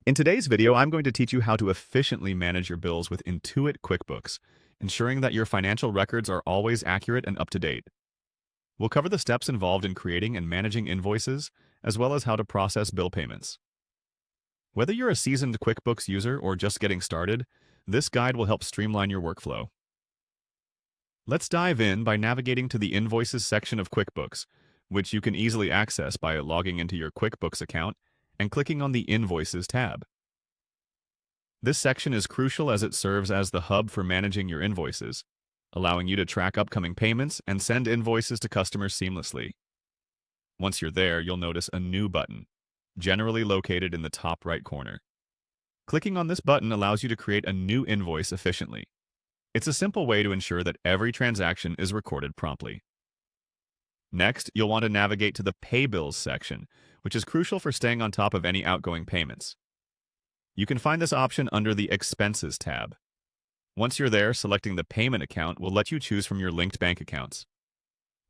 In today's video, I'm going to teach you how to efficiently manage your bills with Intuit QuickBooks, ensuring that your financial records are always accurate and up to date. We'll cover the steps involved in creating and managing invoices, as well as how to process bill payments. Whether you're a seasoned QuickBooks user or just getting started, this guide will help streamline your workflow. Let's dive in by navigating to the Invoices section of QuickBooks, which you can easily access by logging into your QuickBooks account and clicking on the Invoices tab. This section is crucial as it serves as the hub for managing your invoices, allowing you to track upcoming payments and send invoices to customers seamlessly. Once you're there, you'll notice a New button, generally located in the top right corner. Clicking on this button allows you to create a new invoice efficiently. It's a simple way to ensure that every transaction is recorded promptly. Next, you'll want to navigate to the Pay Bills section, which is crucial for staying on top of any outgoing payments. You can find this option under the Expenses tab. Once you're there, selecting the payment account will let you choose from your linked bank accounts.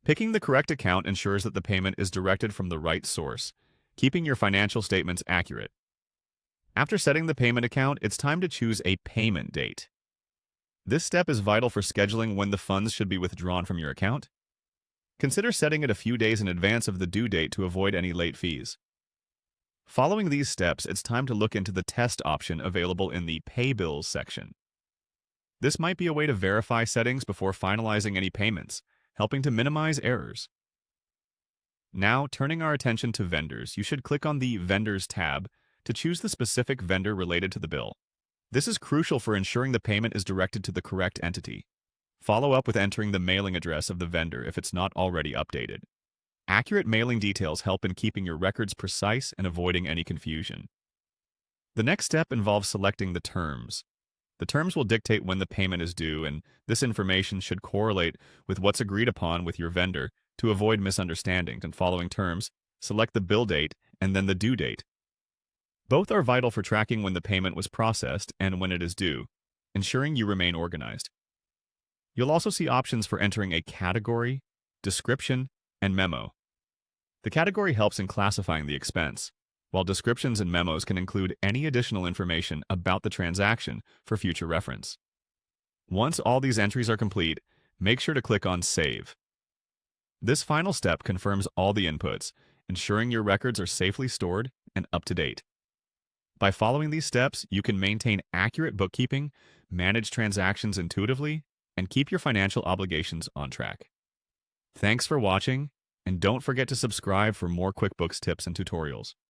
Picking the correct account ensures that the payment is directed from the right source, keeping your financial statements accurate. After setting the payment account, it's time to choose a payment date. This step is vital for scheduling when the funds should be withdrawn from your account. Consider setting it a few days in advance of the due date to avoid any late fees. Following these steps, it's time to look into the test option available in the Pay Bills section. This might be a way to verify settings before finalizing any payments, helping to minimize errors. Now, turning our attention to vendors, you should click on the Vendors tab to choose the specific vendor related to the bill. This is crucial for ensuring the payment is directed to the correct entity. Follow up with entering the mailing address of the vendor if it's not already updated. Accurate mailing details help in keeping your records precise and avoiding any confusion. The next step involves selecting the terms. The terms will dictate when the payment is due, and this information should correlate with what's agreed upon with your vendor to avoid misunderstandings. And following terms, select the bill date and then the due date. Both are vital for tracking when the payment was processed and when it is due, ensuring you remain organized. You'll also see options for entering a category, description, and memo. The category helps in classifying the expense, while descriptions and memos can include any additional information about the transaction for future reference. Once all these entries are complete, make sure to click on Save. This final step confirms all the inputs, ensuring your records are safely stored and up to date. By following these steps, you can maintain accurate bookkeeping, manage transactions intuitively, and keep your financial obligations on track. Thanks for watching, and don't forget to subscribe for more QuickBooks tips and tutorials.